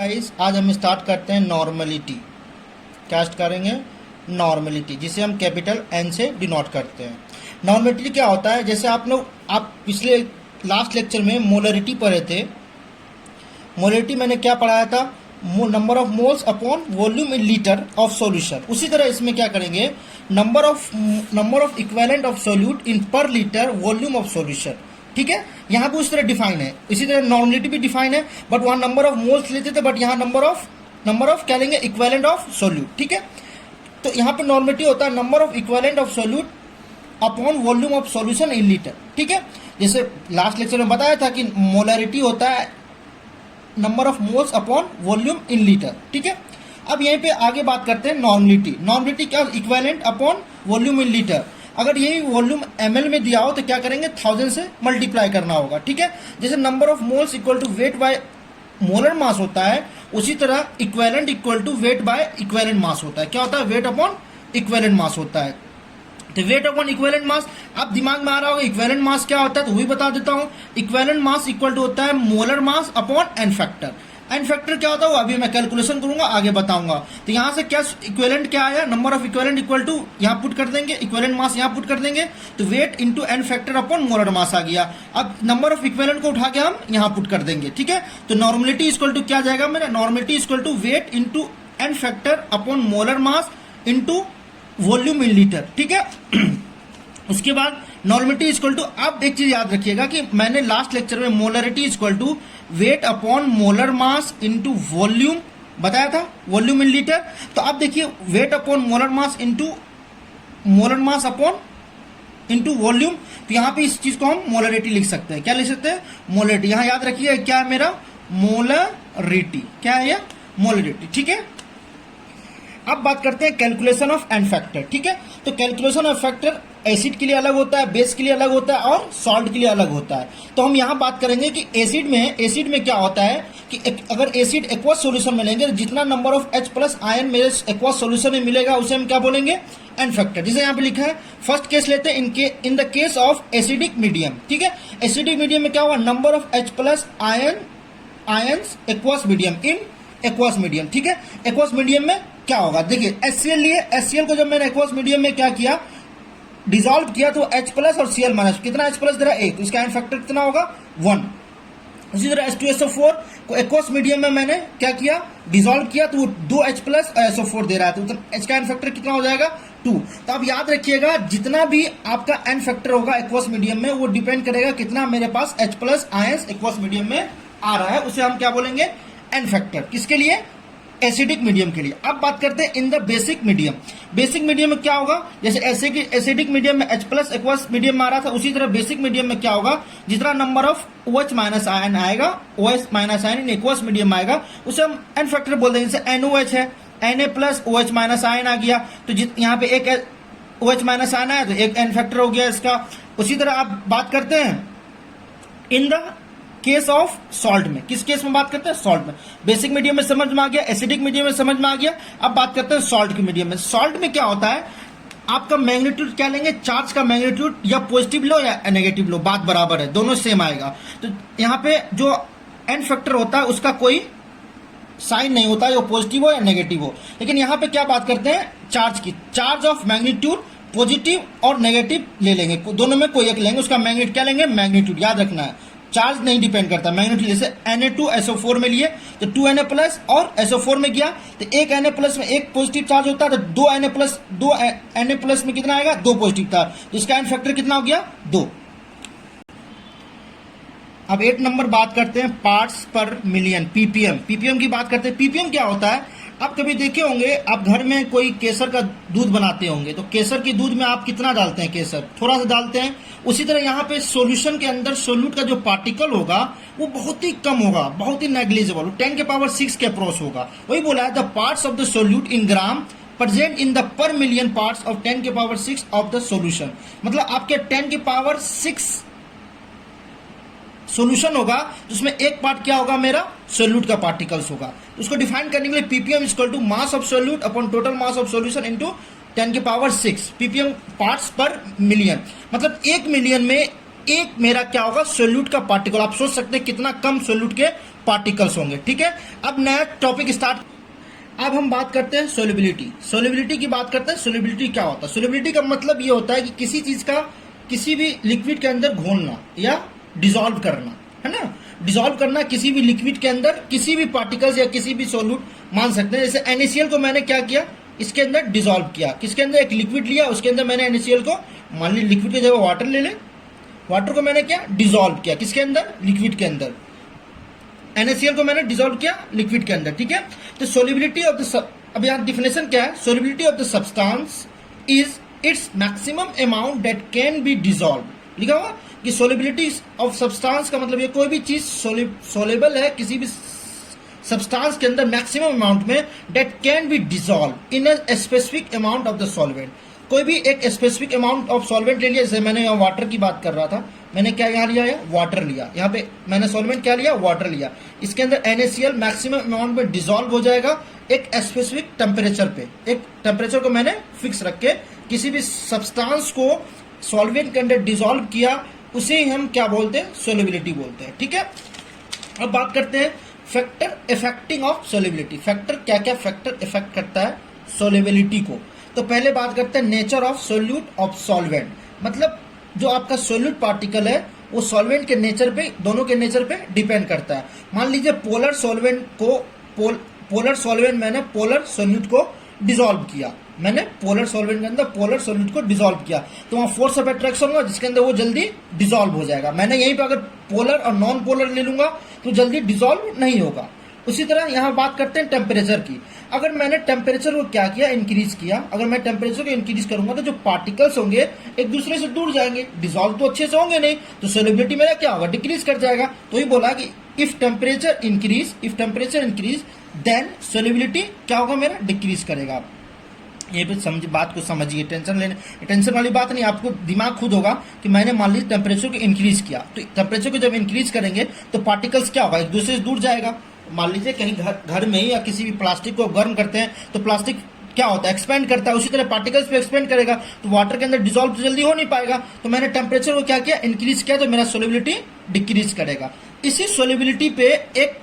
Guys आज हम start करते हैं नॉर्मलिटी। क्या स्टार्ट करेंगे? नॉर्मलिटी, जिसे हम कैपिटल एन से डिनोट करते हैं। नॉर्मलिटी क्या होता है? जैसे आप पिछले लास्ट लेक्चर में मोलरिटी पढ़े थे। मोलरिटी मैंने क्या पढ़ाया था? Number of moles upon volume in litre of solution. उसी तरह इसमें क्या करेंगे? Number of equivalent of solute in पर लीटर वॉल्यूम ऑफ सॉल्यूशन। ठीक है, यहाँ पे उस तरह डिफाइन है। इसी तरह नॉर्मलिटी भी डिफाइन है, बट वहाँ नंबर ऑफ मोल्स लेते थे, बट यहाँ नंबर ऑफ क्या लेंगे? Equivalent of solute. ठीक है, तो यहाँ पे नॉर्मलिटी होता है number of equivalent of solute upon volume of solution in litre. ठीक है, जैसे लास्ट लेक्चर में बताया था कि मोलरिटी होता है number of moles upon volume in litre. ठीक है, अब यहीं पे आगे बात करते हैं नॉर्मलिटी। नॉर्मलिटी क्या? Equivalent upon volume in litre. अगर यही वॉल्यूम ml में दिया हो तो क्या करेंगे? 1000 से मल्टीप्लाई करना होगा। ठीक है, जैसे number of moles equal to weight by molar mass होता है, उसी तरह equivalent equal to weight by equivalent mass होता है। क्या होता है? वेट अपॉन इक्विवेलेंट मास होता है। तो वेट अपॉन इक्विवेलेंट मास, आप दिमाग में आ रहा होगा इक्विवेलेंट मास क्या होता है, तो वही बता देता हूं। इक्विवेलेंट मास इक्वल टू होता है molar mass upon n factor. N factor क्या होता है वो अभी मैं कैलकुलेशन करूंगा, आगे बताऊंगा। तो यहां से क्या इक्विवेलेंट क्या आया? Number of equivalent equal to यहां पुट कर देंगे, इक्विवेलेंट मास यहां पुट कर देंगे, तो weight into n factor upon molar mass आ गया। अब नंबर ऑफ इक्विवेलेंट को उठा के हम यहां पुट कर देंगे। ठीक है, तो नॉर्मलिटी इक्वल टू क्या जाएगा मेरा? Normality equal to weight into n factor upon molar mass into volume in litre. ठीक है, उसके बाद नॉर्मलिटी इक्वल टू, आप एक चीज याद रखिएगा कि मैंने लास्ट लेक्चर में molarity equal to weight upon molar mass into volume बताया था, वॉल्यूम इन लीटर। तो आप देखिए weight upon molar mass into molar mass upon into volume, तो यहां पे इस चीज को हम मोलरिटी लिख सकते हैं। क्या लिख सकते हैं? मोलरिटी। यहां याद रखिए क्या है मेरा? मोलरिटी। क्या है ये? मोलरिटी। ठीक है, अब बात करते हैं कैलकुलेशन ऑफ एन फैक्टर। ठीक है, तो कैलकुलेशन ऑफ फैक्टर एसिड के लिए अलग होता है, बेस के लिए अलग होता है और सॉल्ट के लिए अलग होता है। तो हम यहां बात करेंगे कि एसिड में क्या होता है कि अगर एसिड एक्वस सॉल्यूशन में लेंगे तो जितना number of H plus ion मेरे एक्वस सॉल्यूशन में मिलेगा उसे हम क्या बोलेंगे? N factor. जैसे यहां पे लिखा है, फर्स्ट केस लेते हैं in the case of acidic medium. ठीक है, एसिडिक मीडियम में क्या होगा? Number of H plus ions aqueous medium in aqueous medium. ठीक है, एक्वस मीडियम में क्या होगा? देखिए HCl लिए, HCl को जब मैंने एक्वस मीडियम में क्या किया? डिसॉल्व किया, तो H प्लस और Cl माइनस, कितना H प्लस दे रहा है? 1, इसका एन फैक्टर कितना होगा? 1। उसी तरह H2SO4 को एक्वस मीडियम में मैंने क्या किया? डिसॉल्व किया, तो 2H प्लस SO4 दे रहा है, तो H का एन फैक्टर कितना हो जाएगा? 2। तो आप याद रखिएगा जितना भी आपका एन फैक्टर होगा एक्वस मीडियम में वो डिपेंड करेगा कितना मेरे पास H plus ions aqueous medium में आ रहा है, उसे हम क्या बोलेंगे? N factor. किसके लिए? एसिडिक मीडियम के लिए। अब बात करते हैं in the basic medium. Basic medium में क्या होगा? जैसे एसिडिक मीडियम में H प्लस एक्वस मीडियम में आ रहा था, उसी तरह बेसिक मीडियम में क्या होगा? जितना number of OH minus ion आएगा, OH माइनस आयन इन एक्वस मीडियम में आएगा, उसे हम एन फैक्टर बोल देंगे। जैसे NOH है, Na plus OH minus ion आ गया, तो यहाँ पे एक OH माइनस आयन आया तो एक एन फैक्टर हो गया इसका। उसी तरह आप बात करते हैं in the case of salt में। किस केस में बात करते हैं? सॉल्ट में। बेसिक मीडियम में समझ में आ गया, एसिडिक मीडियम में समझ में आ गया। अब बात करते हैं सॉल्ट के मीडियम में। सॉल्ट में क्या होता है? आपका मैग्नीट्यूड क्या लेंगे? चार्ज का मैग्नीट्यूड या पॉजिटिव लो या नेगेटिव लो, बात बराबर है, दोनों सेम आएगा। तो यहाँ पे जो एन फैक्टर होता है उसका कोई साइन नहीं होता है, वो पॉजिटिव हो या नेगेटिव हो। लेकिन यहाँ पे क्या बात करते हैं? चार्ज की। चार्ज ऑफ मैग्नीट्यूड पॉजिटिव और नेगेटिव ले लेंगे, दोनों में कोई एक लेंगे, उसका मैग्नीट्यूड क्या लेंगे? मैग्नीट्यूड। याद रखना है, चार्ज नहीं डिपेंड करता, मैग्नीट्यूड। जैसे Na2SO4 में लिए तो 2Na प्लस और SO4 में गया तो एक Na प्लस में एक पॉजिटिव चार्ज होता है, तो 2Na प्लस में कितना आएगा? 2 पॉजिटिव चार्ज, तो इसका एन फैक्टर कितना हो गया? 2। अब 8 नंबर बात करते हैं parts per million, ppm. Ppm की बात करते हैं। पीपीएम क्या होता है? आप कभी देखे होंगे, आप घर में कोई केसर का दूध बनाते होंगे, तो केसर के दूध में आप कितना डालते हैं? केसर थोड़ा सा डालते हैं। उसी तरह यहाँ पे सॉल्यूशन के अंदर सोल्यूट का जो पार्टिकल होगा वो बहुत ही कम होगा, बहुत ही नेग्लिजिबल, 10 के पावर 6 के अप्रोच होगा। वही बोला है, the parts of the solute in gram present in the पर मिलियन पार्ट्स ऑफ 10 के पावर 6 ऑफ द सोल्यूशन। मतलब आपके 10 के पावर 6 सॉल्यूशन होगा, जिसमें एक पार्ट क्या होगा? मेरा सोल्यूट का पार्टिकल्स होगा। उसको डिफाइन करने के लिए ppm equal to mass of solute upon total mass of solution into 10 के power 6 ppm parts per million. मतलब 1 मिलियन में एक मेरा क्या होगा? सोल्यूट का पार्टिकल। आप सोच सकते हैं कितना कम सोल्यूट के पार्टिकल्स होंगे। ठीक है, अब नया टॉपिक स्टार्ट। अब हम बात करते हैं सोलिबिलिटी। सोलिबिलिटी की बात करते हैं। सोलिबिलिटी क्या होता है? सोलिबिलिटी का मतलब ये होता है कि किसी चीज का किसी भी लिक्विड के अंदर घोलना या डिसॉल्व करना, है ना। डिसॉल्व करना किसी भी लिक्विड के अंदर किसी भी पार्टिकल्स या किसी भी सोल्यूट मान सकते हैं। जैसे NaCl को मैंने क्या किया, इसके अंदर डिसॉल्व किया। किसके अंदर? एक लिक्विड लिया, उसके अंदर मैंने NaCl को, मान ली लिक्विड की जगह वाटर ले ले, वाटर को मैंने क्या डिसॉल्व किया, किसके अंदर? लिक्विड के अंदर। NaCl को मैंने डिसॉल्व किया लिक्विड के अंदर। ठीक है, तो सोलिबिलिटी ऑफ द, अब यहाँ डिफिनेशन क्या है? Solubility of the substance is its maximum amount that can be dissolve. लिखा हुआ कि सोलिबिलिटी ऑफ सब्सटेंस का मतलब ये कोई भी चीज सोलेबल है किसी भी सब्सटेंस के अंदर मैक्सिमम अमाउंट में, that can be dissolve in a specific amount of the solvent. कोई भी एक स्पेसिफिक अमाउंट ऑफ सॉल्वेंट ले लिया। जैसे मैंने यहाँ वाटर की बात कर रहा था, मैंने क्या यहाँ लिया है? वाटर लिया। यहाँ पे मैंने सॉल्वेंट क्या लिया? वाटर लिया। इसके अंदर NaCl मैक्सिमम अमाउंट में डिसॉल्व हो जाएगा एक स्पेसिफिक टेम्परेचर पे। एक टेम्परेचर को मैंने फिक्स रख के किसी भी सब्सटेंस को सॉल्वेंट के अंदर डिसॉल्व किया, उसे ही हम क्या बोलते हैं? सोलिबिलिटी बोलते हैं। ठीक है, अब बात करते हैं factor affecting of solubility. Factor क्या क्या फैक्टर इफेक्ट करता है सोलिबिलिटी को? तो पहले बात करते हैं nature of solute of solvent. मतलब जो आपका सोल्यूट पार्टिकल है वो सॉल्वेंट के नेचर पे, दोनों के नेचर पे डिपेंड करता है। मान लीजिए पोलर सॉल्वेंट को पोलर सॉल्वेंट, मैंने पोलर सोल्यूट को डिसॉल्व किया, मैंने पोलर सॉल्वेंट के अंदर पोलर सोल्यूट को डिसॉल्व किया, तो वहाँ फोर्स ऑफ अट्रैक्शन होगा जिसके अंदर वो जल्दी डिसॉल्व हो जाएगा। मैंने यहीं पे अगर पोलर और नॉन पोलर ले लूंगा तो जल्दी डिसॉल्व नहीं होगा। उसी तरह यहाँ बात करते हैं टेम्परेचर की। अगर मैंने टेम्परेचर को क्या किया? इंक्रीज किया। अगर मैं टेम्परेचर को इंक्रीज करूंगा तो जो पार्टिकल्स होंगे एक दूसरे से दूर जाएंगे, डिसॉल्व तो अच्छे से होंगे नहीं, तो सोलिबिलिटी मेरा क्या होगा? डिक्रीज कर जाएगा। तो ही बोला कि if temperature increase then solubility क्या होगा? मेरा डिक्रीज करेगा। ये भी समझ, बात को समझिए, टेंशन वाली बात नहीं। आपको दिमाग खुद होगा कि मैंने मान लीजिए टेम्परेचर को इंक्रीज किया, तो टेम्परेचर को जब इंक्रीज करेंगे तो पार्टिकल्स क्या होगा? एक दूसरे से दूर जाएगा। मान लीजिए कहीं घर में ही या किसी भी प्लास्टिक को गर्म करते हैं तो प्लास्टिक क्या होता है? एक्सपेंड करता है। उसी तरह पार्टिकल्स पे एक्सपेंड करेगा तो वाटर के अंदर डिसॉल्व तो जल्दी हो नहीं पाएगा। तो मैंने टेम्परेचर को क्या किया? इंक्रीज किया, तो मेरा सोलिबिलिटी डिक्रीज करेगा। इसी सोलिबिलिटी पे एक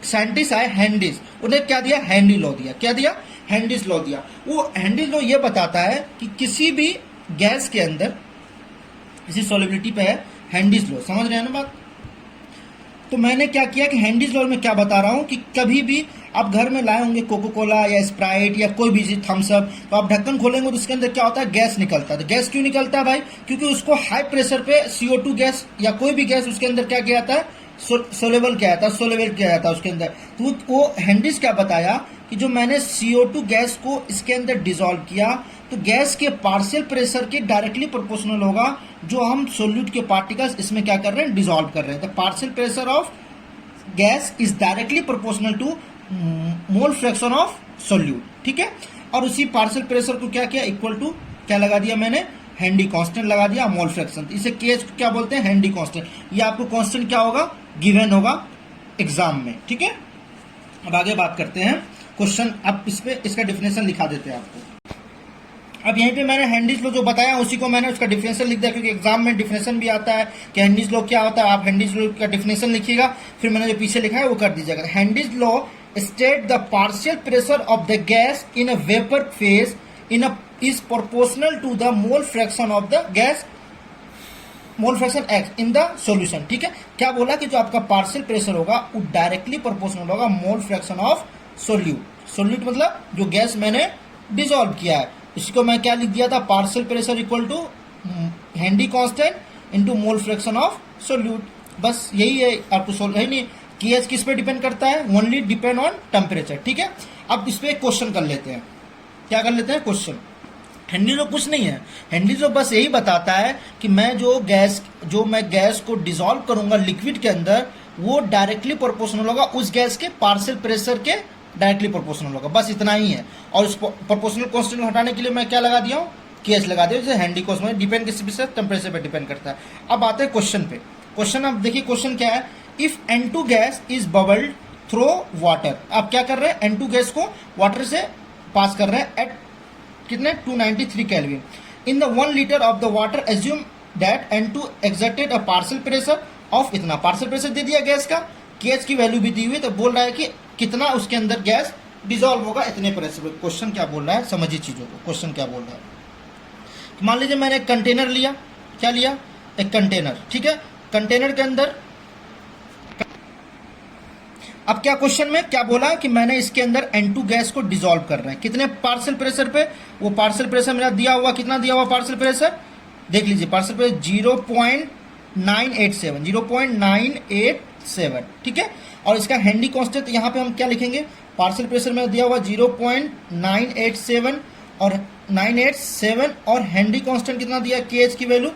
साइंटिस्ट आए हेंडिस, उन्हें क्या दिया? हैंडी लॉ दिया। क्या दिया? हेंडिस लॉ दिया। वो हेंडिस लॉ ये बताता है कि किसी भी गैस के अंदर, इसी सोलिबिलिटी पे है हेंडिस लॉ, समझ रहे हैं ना बात? तो मैंने क्या किया कि हेंडिस लॉ में क्या बता रहा हूं कि कभी भी आप घर में लाए होंगे कोको कोला या स्प्राइट या कोई भी थम्स अप, तो आप ढक्कन खोलेंगे तो उसके अंदर क्या होता है? गैस निकलता है। तो गैस क्यों निकलता है भाई? क्योंकि उसको हाई प्रेशर पे CO2 गैस या कोई भी गैस उसके अंदर क्या किया जाता है? सोलेबल किया जाता है, सोलेबल किया जाता है उसके अंदर। तो वो हेंडिस क्या बताया कि जो मैंने CO2 गैस को इसके अंदर डिसॉल्व किया तो गैस के पार्शियल प्रेशर के डायरेक्टली प्रोपोर्शनल होगा जो हम सोल्यूट के पार्टिकल्स इसमें क्या कर रहे हैं? डिसॉल्व कर रहे हैं। The partial pressure of gas is directly proportional to mole fraction of solute. ठीक है, और उसी पार्शियल प्रेशर को क्या किया? इक्वल टू क्या लगा दिया मैंने? हेनरी कांस्टेंट लगा दिया, मोल फ्रैक्शन। इसे केस क्या बोलते हैं? Henry constant. ये आपको कांस्टेंट क्या होगा? गिवन होगा एग्जाम में। ठीक है, अब आगे बात करते हैं क्वेश्चन। अब इस पे इसका डिफिनेशन लिखा देते हैं आपको। अब यहीं पे मैंने हेंडिस लॉ जो बताया उसी को मैंने उसका डिफिनेशन लिख दिया, क्योंकि एग्जाम में डिफिनेशन भी आता है कि हेंडिस लॉ क्या होता है। आप हेंडिस लॉ का डिफिनेशन लिखिएगा, फिर मैंने जो पीछे लिखा है वो कर दीजिएगा। Henry's law states the partial pressure of the gas in a vapour phase is proportional to the mole fraction of the gas, mole fraction x in the solution. ठीक है, क्या बोला कि जो आपका पार्शियल प्रेशर होगा वो डायरेक्टली प्रोपोर्शनल होगा मोल फ्रैक्शन ऑफ सोल्यूट। सोल्यूट मतलब जो गैस मैंने डिसॉल्व किया है, इसको मैं क्या लिख दिया था? Partial pressure equal to Henry constant into mole fraction of solute. बस यही है, आपको सोल्व है नहीं। केएच किस पे डिपेंड करता है? Only depend on temperature. ठीक है, अब इस पे क्वेश्चन कर लेते हैं। क्या कर लेते हैं? क्वेश्चन। हेनरी लॉ कुछ नहीं है, हेनरी लॉ बस यही बताता है कि मैं गैस को डिसॉल्व करूंगा लिक्विड के अंदर, वो डायरेक्टली प्रोपोर्शनल होगा उस गैस के पार्शियल प्रेशर के डायरेक्टली प्रोपोर्शनल होगा। बस इतना ही है। और उस प्रोपोर्शनल कांस्टेंट को हटाने के लिए मैं क्या लगा दिया हूँ? केएच लगा दिया। जैसे हेनरी कांस्टेंट डिपेंड किस पे? टेम्परेचर पे डिपेंड करता है। अब आते हैं क्वेश्चन पे। क्वेश्चन अब देखिए, क्वेश्चन क्या है? If N2 gas is bubbled through water. आप क्या कर रहे हैं? N2 गैस को वाटर से पास कर रहे हैं एट कितने? 293 kelvin. In the 1 litre of the water assume that N2 exerted a partial pressure of इतना। पार्शियल प्रेशर दे दिया गैस का केएच की वैल्यू भी दी हुई है, तो बोल रहा है कि कितना उसके अंदर गैस डिजॉल्व होगा इतने प्रेशर पे। क्वेश्चन क्या बोल रहा है समझिए चीज़ों को, क्वेश्चन क्या बोल रहा है। तो मान लीजिए मैंने एक कंटेनर लिया, क्या लिया, एक कंटेनर, ठीक है। कंटेनर के अंदर अब क्या क्वेश्चन में क्या बोला कि मैंने इसके अंदर N2 गैस को डिसॉल्व कर रहे हैं कितने पार्शियल प्रेशर पे। वो पार्शियल प्रेशर मेरा दिया हुआ, कितना दिया हुआ पार्शियल प्रेशर, देख लीजिए पार्शियल प्रेशर 0.987, 0.987, ठीक है। और इसका हैंडी कांस्टेंट यहाँ पे हम क्या लिखेंगे, पार्शियल प्रेशर में दिया हुआ 0.987 और 987 और हैंडी कांस्टेंट कितना दिया, केएच की वैल्यू,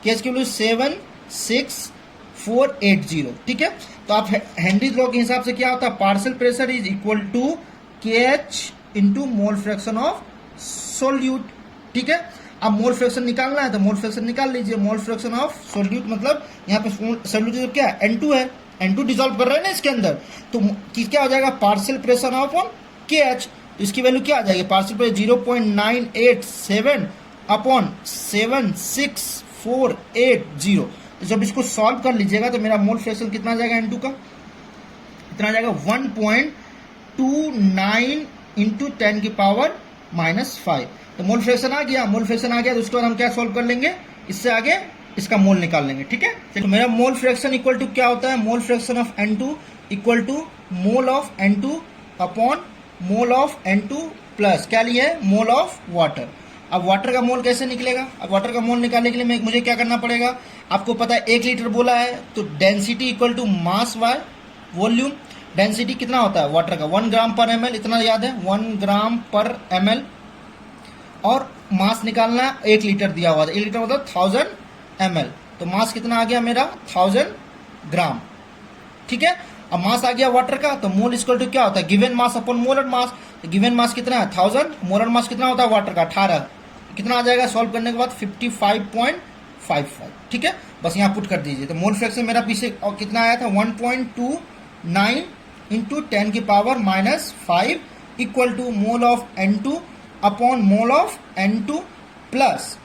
केएच की वैल्यू 76480, ठीक है। तो आप हेनरीज लॉ के हिसाब से क्या होता है, partial pressure is equal to KH into mole fraction of solute, ठीक है। अब मोल फ्रैक्शन निकालना है तो मोल फ्रैक्शन निकाल लीजिए, मोल फ्रैक्शन ऑफ सोल्यूट मतलब यहाँ पे सोल्यूट क्या है, N2 है, N2 डिसॉल्व कर रहे हैं ना इसके अंदर, तो क्या हो जाएगा partial pressure of on KH, तो इसकी वैल्यू क्या आ जाएगी, पार्शियल प्रेशर 0.987 अपॉन 76480। जब इसको सॉल्व कर लीजिएगा तो मेरा मोल फ्रैक्शन कितना आ जाएगा N2 का, इतना आ जाएगा 1.29 इंटू 10 की पावर -5। तो मोल फ्रैक्शन आ गया, मोल फ्रैक्शन आ गया तो उसके बाद हम क्या सॉल्व कर लेंगे, इससे आगे इसका मोल निकाल लेंगे, ठीक है। तो मेरा मोल फ्रैक्शन इक्वल टू क्या होता है, mole fraction of N2 equal to mole of N2 upon mole of N2 plus क्या लिए, मोल ऑफ वाटर। अब वाटर का मोल कैसे निकलेगा, अब वाटर का मोल निकालने के लिए मुझे क्या करना पड़ेगा, आपको पता है 1 लीटर बोला है तो density equal to mass by volume. Density कितना होता है वाटर का, 1 ग्राम पर ml, इतना याद है 1 ग्राम पर ml। और मास निकालना 1 लीटर दिया हुआ था, 1 लीटर मतलब 1000 ml, तो मास कितना आ गया मेरा 1000 ग्राम, ठीक है। अब मास आ गया वाटर का, तो मोल इक्वल टू क्या होता है, गिवन मास अपॉन मोलर मास। तो गिवन मास कितना है 1000, मोलर मास कितना होता है वाटर का 18, कितना आ जाएगा सॉल्व करने के बाद 55.55, ठीक है। बस यहाँ पुट कर दीजिए, तो मोल फ्रैक्शन मेरा पीछे और कितना आया था 1.29 इंटू 10 की power -5 equal to mole of N2 upon mole of N2 plus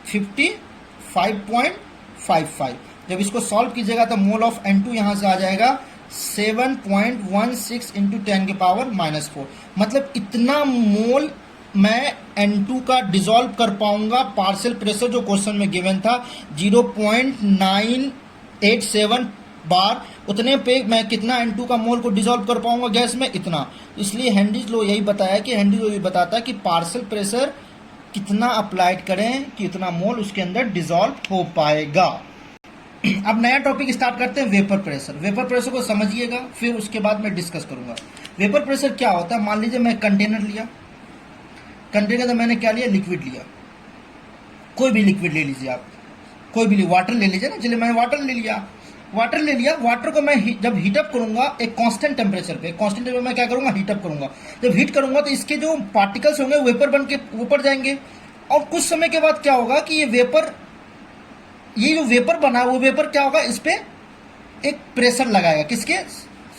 55.55। जब इसको सॉल्व कीजिएगा तो मोल ऑफ N2 यहाँ से आ जाएगा 7.16 इंटू 10 की पावर -4, मतलब इतना मोल मैं N2 का डिसॉल्व कर पाऊंगा। पार्शियल प्रेशर जो क्वेश्चन में गिवन था 0.987 बार, उतने पे मैं कितना N2 का मोल को डिसॉल्व कर पाऊंगा गैस में, इतना। इसलिए हेनरीज लॉ यही बताया कि हेनरीज लॉ यही बताता है कि पार्शियल प्रेशर कितना अप्लाइड करें कि इतना मोल उसके अंदर डिसॉल्व हो पाएगा। अब नया टॉपिक स्टार्ट करते हैं, वेपर प्रेशर। वेपर प्रेशर को समझिएगा, फिर उसके बाद मैं डिस्कस करूंगा। वेपर प्रेशर क्या होता है, मान लीजिए मैं कंटेनर लिया, कंटेनर में मैंने क्या लिया, लिक्विड लिया, कोई भी लिक्विड ले लीजिए आप, कोई भी वाटर ले लीजिए ना, चलिए मैंने वाटर ले लिया, वाटर ले लिया। वाटर को मैं जब हीटअप करूंगा एक कांस्टेंट टेम्परेचर पे, कांस्टेंट टेम्परेचर मैं क्या करूंगा, हीटअप करूंगा। जब हीट करूंगा तो इसके जो पार्टिकल्स होंगे वेपर बन के ऊपर जाएंगे, और कुछ समय के बाद क्या होगा कि ये जो वेपर बना वो वेपर क्या होगा, इस पे एक प्रेशर लगाएगा, किसके,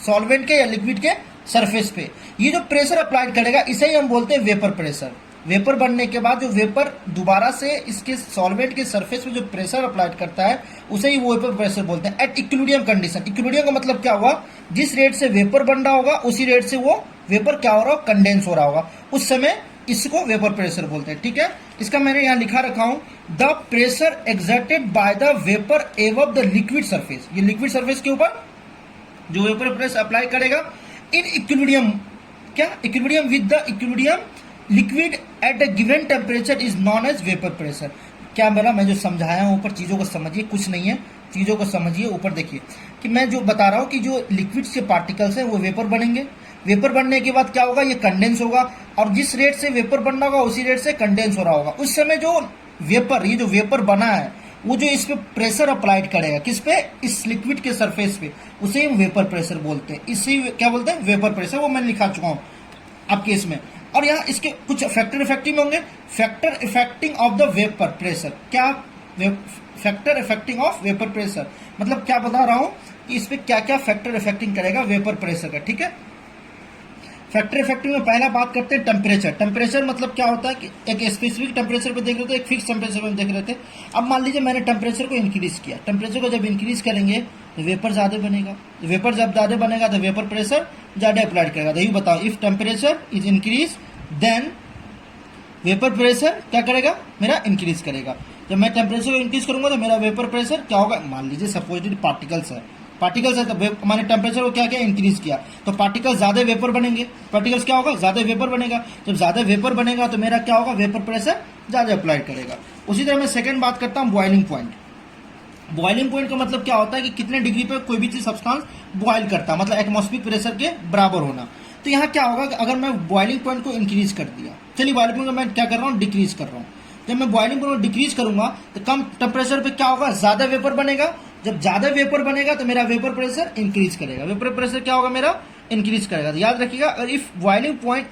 सॉल्वेंट के या लिक्विड के सरफेस पे। ये जो प्रेशर अप्लाई करेगा इसे ही हम बोलते हैं वेपर प्रेशर। वेपर बनने के बाद जो वेपर दोबारा से इसके सॉल्वेंट के सरफेस पे जो प्रेशर अप्लाई करता है उसे ही वो वेपर प्रेशर बोलते हैं एट इक्विलिब्रियम कंडीशन। इक्विलिब्रियम का मतलब क्या हुआ, जिस रेट से वेपर बन रहा होगा उसी रेट से वो वेपर क्या हो रहा होगा, कंडेंस हो रहा होगा, उस समय इसको वेपर प्रेशर बोलते हैं, ठीक है। इसका मैंने यहाँ लिखा रखा हूं, the pressure exerted by the vapour above the liquid surface. ये लिक्विड सरफेस के ऊपर जो वेपर प्रेशर अप्लाई करेगा इन इक्विलिब्रियम, क्या, equilibrium with the equilibrium liquid at a given temperature is known as vapour pressure. क्या मेरा मैं जो समझाया हूं ऊपर, चीजों को समझिए, कुछ नहीं है, चीजों को समझिए। ऊपर देखिए कि मैं जो बता रहा हूं कि जो लिक्विड के पार्टिकल्स हैं वो वेपर बनेंगे, वेपर बनने के बाद क्या होगा, ये कंडेंस होगा, और जिस रेट से वेपर बन रहा होगा उसी रेट से कंडेंस हो रहा होगा। उस समय जो वेपर, ये जो वेपर बना है वो जो इस पे प्रेशर अप्लाइड करेगा, किस पे, इस लिक्विड के सरफेस पे, उसे हम वेपर प्रेशर बोलते हैं। इसे क्या बोलते हैं, वेपर प्रेशर, वो मैंने लिखा चुका हूं आपके इसमें। और यहाँ इसके कुछ फैक्टर इफेक्टिंग होंगे, factor affecting of the vapour pressure. क्या, factor affecting of vapour pressure मतलब क्या बता रहा हूं कि इस पे क्या क्या फैक्टर इफेक्टिंग करेगा वेपर प्रेशर का, ठीक है। फैक्टर इफेक्टिव में पहला बात करते हैं टेम्परेचर। टेम्परेचर मतलब क्या होता है कि एक स्पेसिफिक टेम्परेचर पे देख रहे थे, एक फिक्स टेम्परेचर पे देख रहे थे। अब मान लीजिए मैंने टेम्परेचर को इंक्रीज किया, टेम्परेचर को जब इंक्रीज करेंगे तो वेपर ज़्यादा बनेगा। तो वेपर जब ज़्यादा बनेगा तो वेपर प्रेशर ज़्यादा अप्लाइड करेगा। तो ये बताओ, if temperature is increase then vapour pressure क्या करेगा, मेरा इंक्रीज करेगा। जब मैं टेम्परेचर को इंक्रीज करूंगा तो मेरा वेपर प्रेशर क्या होगा, मान लीजिए सपोजिटली पार्टिकल्स है, तो मैंने टेम्परेचर को क्या किया, इंक्रीज किया, तो पार्टिकल्स ज़्यादा वेपर बनेंगे। पार्टिकल्स क्या होगा, ज़्यादा वेपर बनेगा। जब ज़्यादा वेपर बनेगा तो मेरा क्या होगा, वेपर प्रेशर ज़्यादा अप्लाइड करेगा। उसी तरह मैं सेकंड बात करता हूँ बॉइलिंग पॉइंट। बॉइलिंग पॉइंट का मतलब क्या होता है कि कितने डिग्री पे कोई भी चीज सब्सटेंस बॉइल करता है, मतलब एटमॉस्फेरिक प्रेशर के बराबर होना। तो यहाँ क्या होगा कि अगर मैं बॉइलिंग पॉइंट को इंक्रीज कर दिया, चलिए बॉइलिंग पॉइंट को मैं क्या कर रहा हूँ, डिक्रीज कर रहा हूँ। जब मैं बॉइलिंग पॉइंट को डिक्रीज करूंगा तो कम टेम्परेचर पे क्या होगा, ज्यादा वेपर बनेगा। जब ज्यादा वेपर बनेगा तो मेरा वेपर प्रेशर इंक्रीज करेगा। वेपर प्रेशर क्या होगा, मेरा इंक्रीज करेगा। तो याद रखिएगा, अगर if boiling point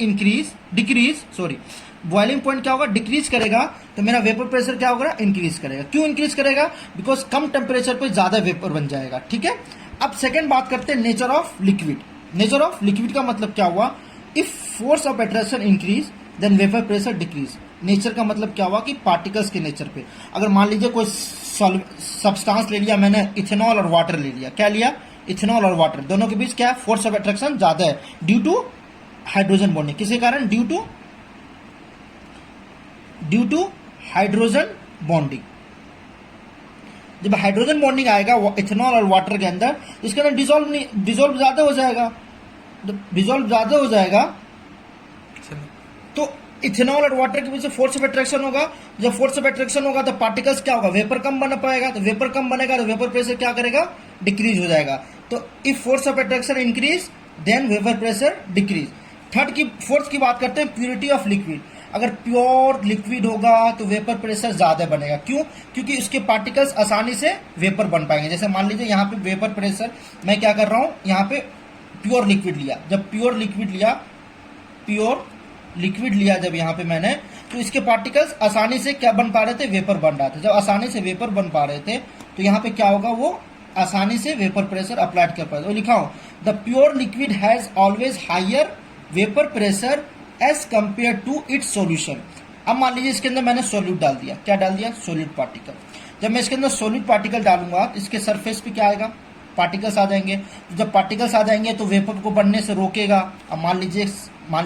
boiling point क्या होगा, डिक्रीज करेगा, तो मेरा वेपर प्रेशर क्या होगा, इंक्रीज करेगा। क्यों इंक्रीज करेगा, बिकॉज कम टेम्परेचर पे ज्यादा वेपर बन जाएगा। ठीक है, अब सेकंड बात करते हैं nature of liquid. Nature of liquid का मतलब क्या हुआ, if force of attraction increase then vapour pressure decrease. Nature का मतलब क्या हुआ कि पार्टिकल्स के नेचर पे, अगर मान लीजिए कोई सब्सटेंस ले लिया मैंने, इथेनॉल और वाटर ले लिया, क्या लिया, इथेनॉल और वाटर, दोनों के बीच क्या है, फोर्स ऑफ अट्रैक्शन ज्यादा है ड्यू टू हाइड्रोजन बॉन्डिंग। किसके कारण, ड्यू टू हाइड्रोजन बॉन्डिंग। जब हाइड्रोजन बॉन्डिंग आएगा इथेनॉल और वाटर के अंदर, तो इसके अंदर डिजोल्व ज्यादा हो जाएगा। डिजोल्व ज्यादा हो जाएगा तो इथेनॉल और वाटर के बीच फोर्स ऑफ अट्रैक्शन होगा। जब फोर्स ऑफ अट्रैक्शन होगा तो पार्टिकल्स क्या होगा, वेपर कम बन पाएगा। तो वेपर कम बनेगा तो वेपर प्रेशर क्या करेगा, डिक्रीज हो जाएगा। तो if force of attraction increase then vapour pressure decrease. Fourth की बात करते हैं प्योरिटी ऑफ लिक्विड। अगर प्योर लिक्विड होगा तो वेपर प्रेशर ज्यादा बनेगा। क्यों, क्योंकि उसके पार्टिकल्स आसानी से वेपर बन पाएंगे। जैसे मान लीजिए यहाँ पे वेपर प्रेशर, मैं क्या कर रहा हूँ, यहाँ पे प्योर लिक्विड लिया। जब प्योर लिक्विड लिया जब यहाँ पे मैंने, तो इसके पार्टिकल्स आसानी से क्या बन पा रहे थे, वेपर बन रहा था। जब आसानी से वेपर बन पा रहे थे तो यहाँ पे क्या होगा, वो आसानी से वेपर प्रेशर अप्लाइड कर पाए। तो लिखा हूँ, the pure liquid has always higher vapour pressure as compare to its solution. अब मान लीजिए इसके अंदर मैंने सॉल्यूट डाल दिया, क्या डाल दिया, सॉलिड पार्टिकल। जब मैं इसके अंदर सॉलिड पार्टिकल डालूंगा तो इसके सरफेस पे क्या आएगा, पार्टिकल्स आ जाएंगे। जब पार्टिकल्स आ जाएंगे तो वेपर को बनने से रोकेगा। अब मान लीजिए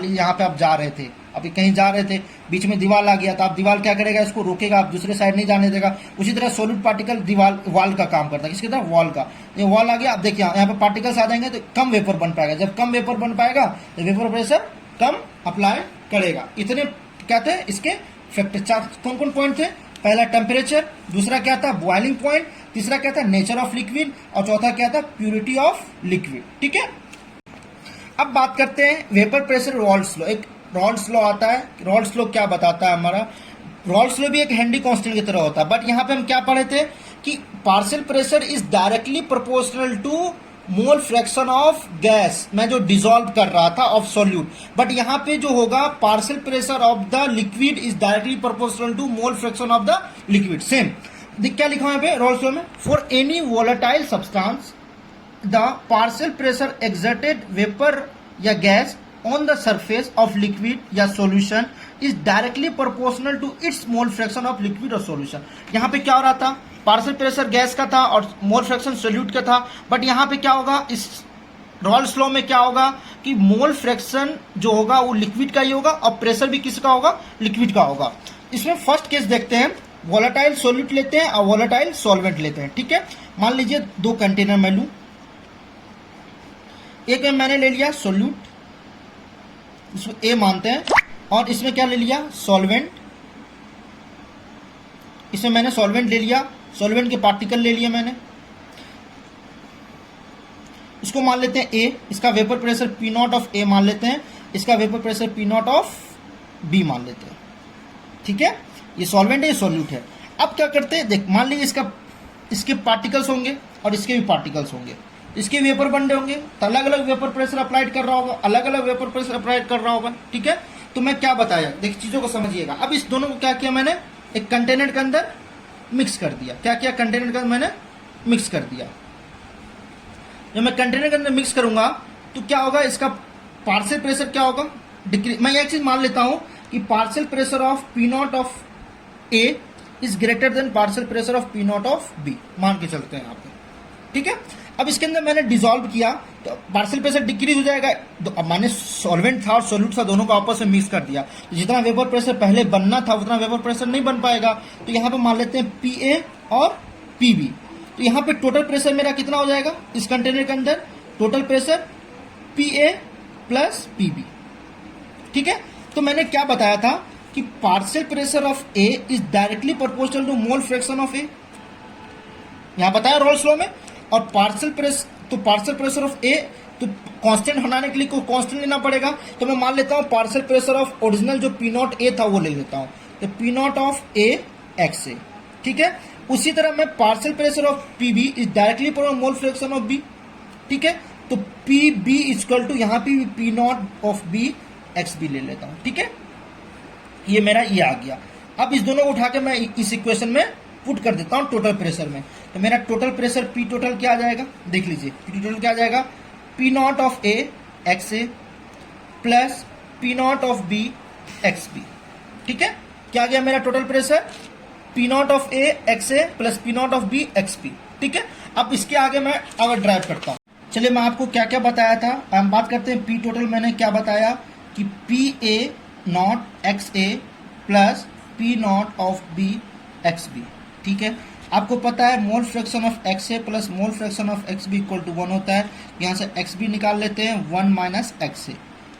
यहाँ पे आप जा रहे थे, अभी कहीं जा रहे थे, बीच में दीवार आ गया, तो आप दीवार क्या करेगा, इसको रोकेगा, आप दूसरे साइड नहीं जाने देगा। उसी तरह सॉलिड पार्टिकल दीवार वॉल का काम करता है। किसकी तरह, वॉल का। ये वॉल आ गया, आप देखिए यहाँ पे पार्टिकल्स आ जाएंगे तो कम वेपर बन पाएगा। जब कम वेपर बन पाएगा तो वेपर प्रेशर कम अप्लाई करेगा। इतने क्या थे इसके फैक्टर, चार कौन कौन पॉइंट थे, पहला टेम्परेचर, दूसरा क्या था बॉइलिंग पॉइंट, तीसरा क्या था नेचर ऑफ लिक्विड, और चौथा क्या था प्यूरिटी ऑफ लिक्विड। ठीक है, अब बात करते हैं वेपर प्रेशर रॉल्स लॉ। एक रॉल्स लॉ आता है। रॉल्स लॉ क्या बताता है हमारा, रॉल्स लॉ भी एक हेनरी कांस्टेंट की तरह होता है, बट यहाँ पे हम क्या पढ़े थे कि partial pressure is directly proportional to mole fraction of gas, मैं जो डिसॉल्व कर रहा था ऑफ सॉल्यूट। बट यहाँ पे जो होगा partial pressure of the liquid is directly proportional to mole fraction of the liquid. Same क्या लिखा है यहाँ पे रॉल्स लॉ में, for any volatile substance the partial pressure exerted vapour या gas on the surface of liquid या solution is directly proportional to its mole fraction of liquid और solution. यहाँ पे क्या हो रहा था, पार्शियल प्रेशर गैस का था और मोल फ्रैक्शन सॉल्यूट का था। बट यहाँ पे क्या होगा, इस रॉल्स लॉ में क्या होगा कि मोल फ्रैक्शन जो होगा वो लिक्विड का ही होगा और प्रेशर भी किसका होगा, लिक्विड का होगा। इसमें फर्स्ट केस देखते हैं, वोलेटाइल सॉल्यूट लेते हैं और वोलेटाइल सॉल्वेंट लेते हैं। ठीक है, मान लीजिए दो कंटेनर मैं लूं, एक में मैंने ले लिया सॉल्यूट, इसमें ए मानते हैं, और इसमें क्या ले लिया, सॉल्वेंट। इसमें मैंने सॉल्वेंट ले लिया, सॉल्वेंट के पार्टिकल ले लिए मैंने, इसको मान लेते हैं ए, इसका vapour pressure P not of A मान लेते हैं, इसका vapour pressure P not of B मान लेते हैं। ठीक है, ये सॉल्वेंट है, ये सॉल्यूट है। अब क्या करते हैं, देख मान लीजिए इसके पार्टिकल्स होंगे और इसके भी पार्टिकल्स होंगे, इसके वेपर बन रहे होंगे, तो अलग अलग वेपर प्रेशर अप्लाइड कर रहा होगा, अलग अलग वेपर प्रेशर अप्लाइड कर रहा होगा। ठीक है, तो मैं क्या बताया, देख चीजों को समझिएगा। अब इस दोनों को क्या किया मैंने, एक कंटेनर के अंदर मिक्स कर दिया। क्या किया, कंटेनर के अंदर मैंने मिक्स कर दिया। जब मैं कंटेनर के अंदर मिक्स करूंगा तो क्या होगा, इसका पार्शियल प्रेशर क्या होगा, डिक्रीज। मैं एक चीज मान लेता हूं कि partial pressure of P not of A is greater than partial pressure of P not of B, मान के चलते हैं यहाँ पे। ठीक है, अब इसके अंदर मैंने डिसॉल्व किया तो पार्शियल प्रेशर डिक्रीज हो जाएगा। अब मैंने सॉल्वेंट था और सोल्यूट था, दोनों को आपस में मिक्स कर दिया, तो जितना वेपर प्रेशर पहले बनना था उतना वेपर प्रेशर नहीं बन पाएगा। तो यहाँ पे मान लेते हैं PA और PB। तो यहाँ पे टोटल प्रेशर मेरा कितना हो जाएगा इस कंटेनर के अंदर, total pressure PA plus PB। ठीक है, तो मैंने क्या बताया था कि partial pressure of A is directly proportional to mole fraction of A, यहां बताया रोल्स लॉ में। और पार्शियल प्रेशर ऑफ A तो कांस्टेंट हटाने के लिए कोई कांस्टेंट लेना पड़ेगा, तो मैं मान लेता हूं पार्शियल प्रेशर ऑफ ओरिजिनल जो P नॉट A था वो ले लेता हूं, तो P not of A XA। ठीक है, उसी तरह मैं partial pressure of PB is directly proportional mole fraction of B। ठीक है, तो PB इक्वल टू यहाँ पे P not of B XB ले लेता हूं। ठीक है, ये मेरा ये आ गया। अब इस दोनों को उठा के मैं इस इक्वेशन में पुट कर देता हूं टोटल प्रेशर में, तो मेरा टोटल प्रेशर P टोटल क्या आ जाएगा, देख लीजिए P टोटल क्या आ जाएगा, P not of A XA plus P not of B XB। ठीक है, क्या आ गया मेरा total pressure, P not of A XA plus P not of B XB। ठीक है, अब इसके आगे मैं अगर ड्राइव करता हूं, चलिए मैं आपको क्या क्या बताया था, हम बात करते हैं P टोटल। मैंने क्या बताया कि PA not XA plus P not of B XB। ठीक है, आपको पता है mole fraction of XA plus mole fraction of XB equal to 1 होता है। यहाँ से XB निकाल लेते हैं, 1 माइनस XA,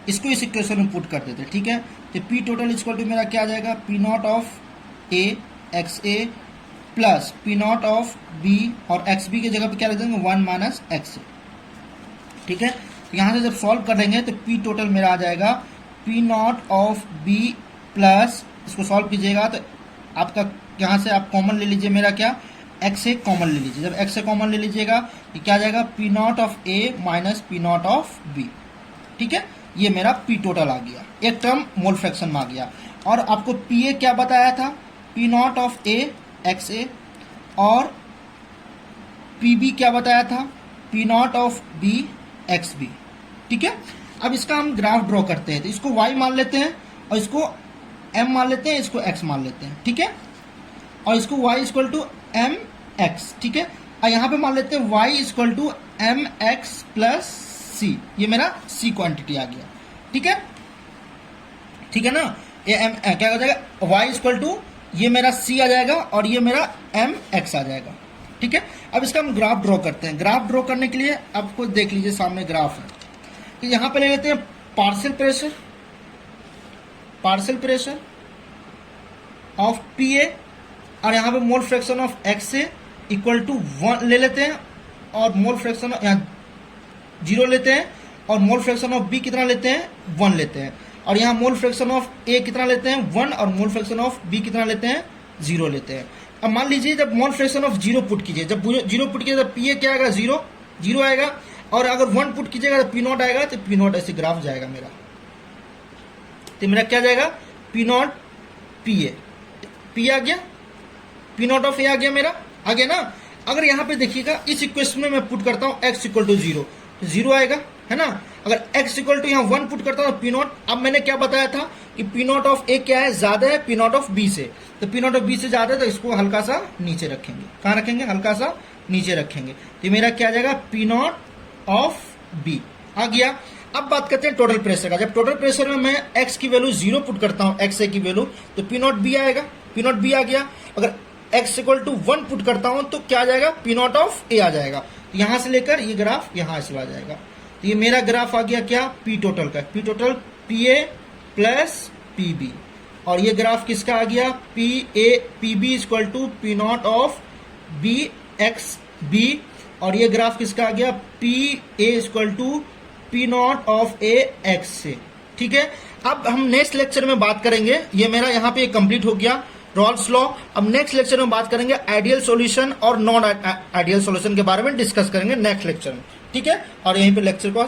इसको इस इक्वेशन में पुट कर देते हैं। ठीक है, तो P टोटल इक्वल टू मेरा क्या आ जाएगा, P not of A XA plus P not of B और XB की जगह पे क्या लिख देंगे, 1 माइनस XA। ठीक है, तो यहाँ से जब सॉल्व करेंगे तो P टोटल मेरा आ जाएगा P not of B plus, इसको सॉल्व कीजिएगा तो आपका यहाँ से आप कॉमन ले लीजिए, मेरा क्या XA कॉमन ले लीजिए। जब XA कॉमन ले लीजिएगा तो क्या आ जाएगा, P not of A minus P not of B। ठीक है, ये मेरा P टोटल आ गया, एक टर्म मोल फ्रैक्शन में आ गया। और आपको PA क्या बताया था, P not of A XA और PB क्या बताया था, P not of B XB। ठीक है, अब इसका हम ग्राफ ड्रॉ करते हैं, तो इसको y मान लेते हैं और इसको m मान लेते हैं, इसको x मान लेते हैं। ठीक है, और इसको y equal to m x. ठीक है, और यहाँ पे मान लेते हैं y equal to m x plus c, ये मेरा c क्वांटिटी आ गया। ठीक है, ठीक है ना, ये m क्या हो जाएगा, y इक्वल टू ये मेरा c आ जाएगा और ये मेरा एम एक्स आ जाएगा। ठीक है, अब इसका हम ग्राफ ड्रॉ करते हैं। ग्राफ ड्रॉ करने के लिए आपको देख लीजिए सामने ग्राफ है, तो यहाँ पे ले लेते हैं पार्शियल प्रेशर ऑफ PA और यहाँ पे mole fraction of XA equal to 1 ले लेते हैं, और मोल फ्रैक्शन यहाँ 0 लेते हैं, और मोल फ्रैक्शन ऑफ B कितना लेते हैं, 1 लेते हैं, और यहाँ मोल फ्रैक्शन ऑफ A कितना लेते हैं, 1, और मोल फ्रैक्शन ऑफ B कितना लेते हैं, 0 लेते हैं। अब मान लीजिए जब मोल फ्रैक्शन ऑफ 0 पुट कीजिए, जब 0 पुट कीजिए तो PA क्या आएगा, 0 आएगा, और अगर 1 पुट कीजिएगा तो P नॉट आएगा, तो P नॉट ऐसे ग्राफ जाएगा मेरा, तो मेरा क्या जाएगा, P नॉट PA, P आ गया, P नॉट ऑफ A आ गया, मेरा आ गया ना। अगर यहाँ पे देखिएगा इस इक्वेशन में मैं पुट करता हूँ x इक्वल टू 0, तो 0 आएगा, है ना। अगर x इक्वल टू यहाँ 1 पुट करता हूँ P नॉट, अब मैंने क्या बताया था कि P नॉट ऑफ A क्या है, ज्यादा है P नॉट ऑफ B से, तो P नॉट ऑफ B से ज्यादा है, तो इसको हल्का सा नीचे रखेंगे। कहाँ रखेंगे, हल्का सा नीचे रखेंगे, तो मेरा क्या आ जाएगा, P नॉट ऑफ B आ गया। अब बात करते हैं टोटल प्रेशर का। जब टोटल प्रेशर में मैं x की वैल्यू 0 पुट करता हूँ, XA की वैल्यू, तो P नॉट B आएगा, P नॉट B आ गया। अगर x इक्वल टू 1 पुट करता हूँ तो क्या आ जाएगा, P नॉट ऑफ A आ जाएगा। तो यहां से लेकर ये ग्राफ यहां से आ जाएगा, तो ये मेरा ग्राफ आ गया क्या, P टोटल का, P total PA plus PB, और ये ग्राफ किसका आ गया, PB equal to P not of B XB, और ये ग्राफ किसका आ गया, PA equal to P not of A X से। ठीक है, अब हम नेक्स्ट लेक्चर में बात करेंगे, ये मेरा यहाँ पे कंप्लीट हो गया रॉल्स लॉ। अब नेक्स्ट लेक्चर में बात करेंगे आइडियल सॉल्यूशन और नॉन आइडियल सॉल्यूशन के बारे में डिस्कस करेंगे नेक्स्ट लेक्चर में। ठीक है, और यहीं पे लेक्चर को